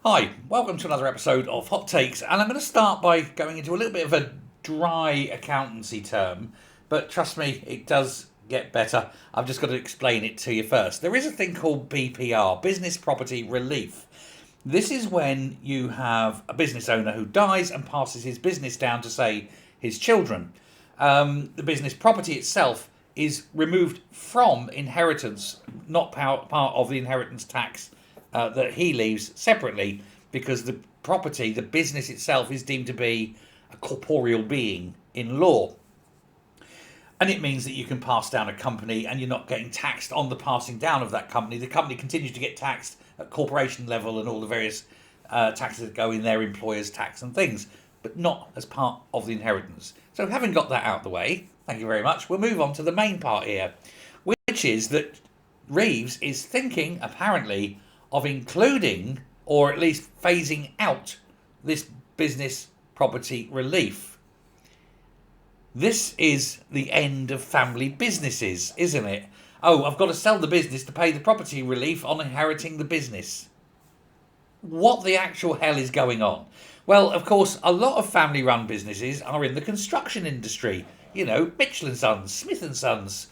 Hi, welcome to another episode of Hot Takes, and I'm going to start by going into a little bit of a dry accountancy term, but trust me, it does get better. I've just got to explain it to you first. There is a thing called BPR, Business Property Relief. This is when you have a business owner who dies and passes his business down to, say, his children. The business property itself is removed from inheritance, not part of the inheritance tax that he leaves separately, because the property, the business itself, is deemed to be a corporeal being in law. And it means that you can pass down a company and you're not getting taxed on the passing down of that company. The company continues to get taxed at corporation level and all the various taxes that go in there, employer's tax and things, but not as part of the inheritance. So, having got that out of the way, thank you very much, we'll move on to the main part here, which is that Reeves is thinking, apparently, of including or at least phasing out this business property relief. This is the end of family businesses, isn't it? Oh, I've got to sell the business to pay the property relief on inheriting the business. What the actual hell is going on? Well, of course, a lot of family run businesses are in the construction industry. You know, Mitchell and Sons, Smith and Sons,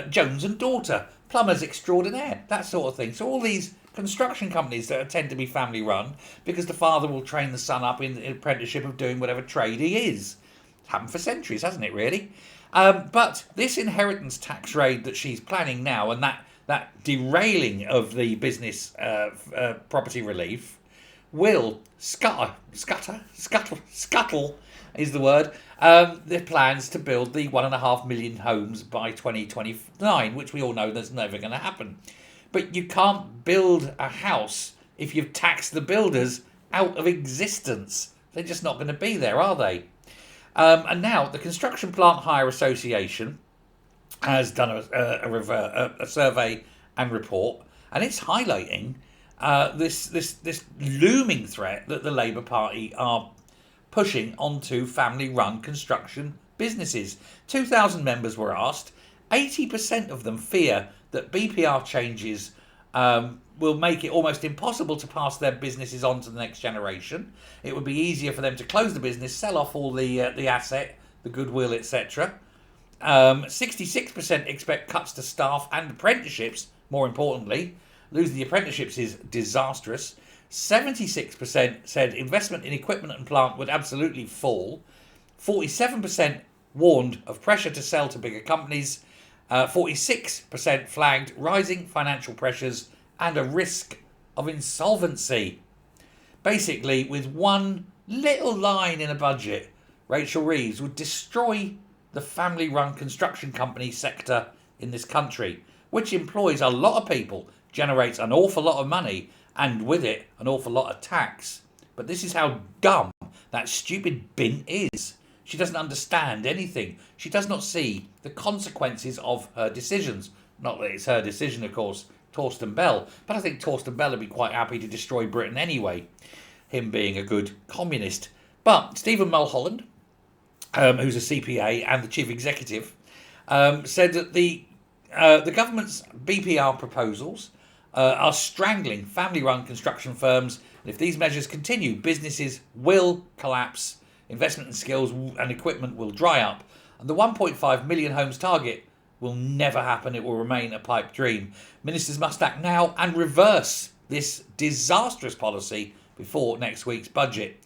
Jones and Daughter, plumbers extraordinaire, that sort of thing. So all these construction companies that tend to be family run because the father will train the son up in the apprenticeship of doing whatever trade he is. It's happened for centuries, hasn't it, really? But this inheritance tax raid that she's planning now, and that derailing of the business property relief, will scuttle is the word, the plans to build the 1.5 million homes by 2029, which we all know that's never going to happen. But you can't build a house if you've taxed the builders out of existence. They're just not going to be there, are they? And now the Construction Plant Hire Association has done a survey and report, and it's highlighting this looming threat that the Labour Party are pushing onto family-run construction businesses. 2,000 members were asked. 80% of them fear that BPR changes will make it almost impossible to pass their businesses on to the next generation. It would be easier for them to close the business, sell off all the asset, the goodwill, etc. 66% expect cuts to staff and apprenticeships. More importantly, losing the apprenticeships is disastrous. 76% said investment in equipment and plant would absolutely fall. 47% warned of pressure to sell to bigger companies. 46% flagged rising financial pressures and a risk of insolvency. Basically, with one little line in a budget, Rachel Reeves would destroy the family-run construction company sector in this country, which employs a lot of people, generates an awful lot of money, and with it, an awful lot of tax. But this is how dumb that stupid bin is. She doesn't understand anything. She does not see the consequences of her decisions. Not that it's her decision, of course, Torsten Bell. But I think Torsten Bell would be quite happy to destroy Britain anyway, him being a good communist. But Stephen Mulholland, who's a CPA and the chief executive, said that the government's BPR proposals are strangling family-run construction firms. And if these measures continue, businesses will collapse. Investment in skills and equipment will dry up. And the 1.5 million homes target will never happen. It will remain a pipe dream. Ministers must act now and reverse this disastrous policy before next week's budget.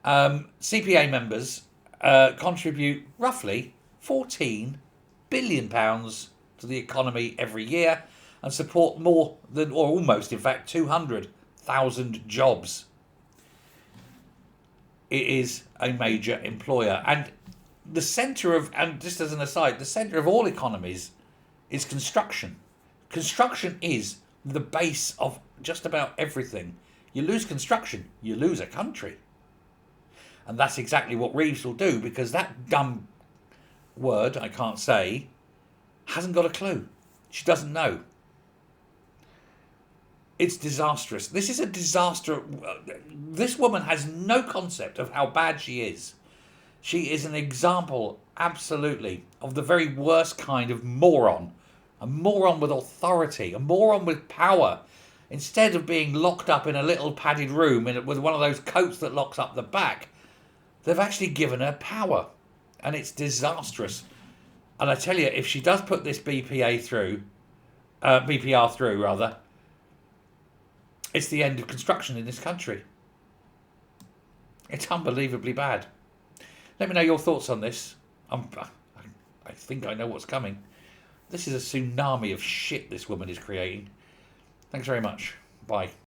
CPA members contribute roughly £14 billion to the economy every year and support more than, or almost in fact, 200,000 jobs. It is a major employer. And the centre of, and just as an aside, the centre of all economies is construction. Construction is the base of just about everything. You lose construction, you lose a country. And that's exactly what Reeves will do, because that dumb word, I can't say, hasn't got a clue. She doesn't know. It's disastrous. This is a disaster. This woman has no concept of how bad she is. She is an example, absolutely, of the very worst kind of moron. A moron with authority, a moron with power. Instead of being locked up in a little padded room with one of those coats that locks up the back, they've actually given her power. And it's disastrous. And I tell you, if she does put this BPR through rather, it's the end of construction in this country. It's unbelievably bad. Let me know your thoughts on this. I think I know what's coming. This is a tsunami of shit this woman is creating. Thanks very much. Bye.